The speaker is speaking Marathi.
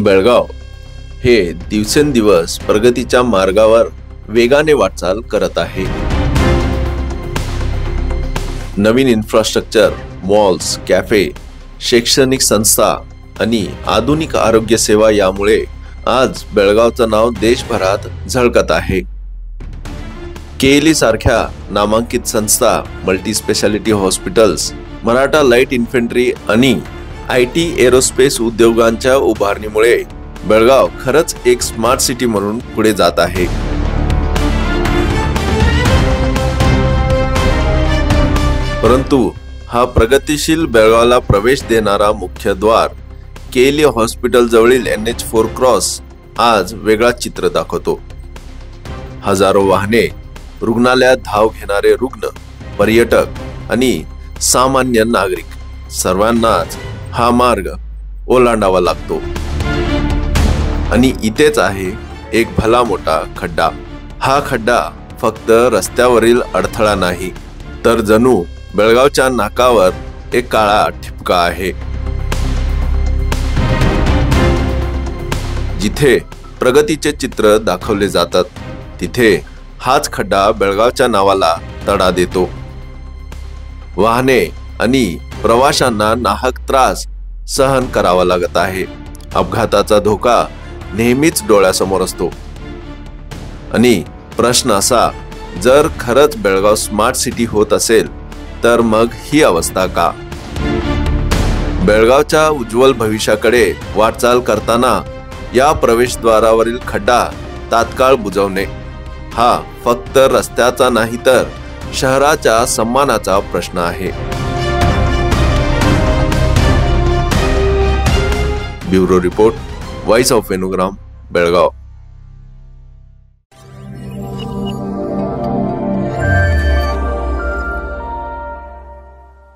बेळगाव हे दिवसेंदिवस प्रगतीच्या मार्गावर वेगाने वाटचाल करत आहे। नवीन इन्फ्रास्ट्रक्चर, मॉल्स, कॅफे, शैक्षणिक संस्था आणि आधुनिक आरोग्य सेवा यामुळे आज बेळगावचं नाव देशभरात झळकत आहे। केएलई सारख्या नामांकित संस्था, multi speciality hospitals, Maratha light infantry आणि आयटी एरोस्पेस उद्योगांच्या उभारणीमुळे बेळगाव खरंच एक स्मार्ट सिटी म्हणून पुढे जात आहे। परंतु हा प्रगतिशील बेळगावला प्रवेश देणारा मुख्य द्वार केएलई हॉस्पिटल जवळील NH4 क्रॉस आज वेगळा चित्र दाखवतो। हजारो वाहने, रुग्णालयात धाव घेणारे रुग्ण, पर्यटक आणि सामान्य नागरिक सर्वांनाच हा मार्ग ओलांडावा लागतो। आणि इथेच आहे एक भला मोठा खड्डा। हा खड्डा फक्त रस्त्यावरील अडथळा नाही, तर जणू बेळगावच्या नाकावर एक काळा ठिपका आहे। जिथे प्रगतीचे चित्र दाखवले जातात, तिथे हाच खड्डा बेळगावच्या नावाला तडा देतो। वाहने आणि प्रवाशांना नाहक त्रास सहन करावा लागत आहे। अपघाताचा धोका नेहमीच डोळ्यासमोर असतो। आणि प्रश्न असा, जर खरंच बेळगाव स्मार्ट सिटी होत असेल तर मग ही अवस्था का? बेळगावच्या उज्ज्वल भविष्याकडे वाटचाल करताना या प्रवेशद्वारावरील खड्डा तात्काळ बुजवणे हा फक्त रस्त्याचा नाही, तर शहराच्या सन्मानाचा प्रश्न आहे। Bureau report, voice of Venugram, Belgaum.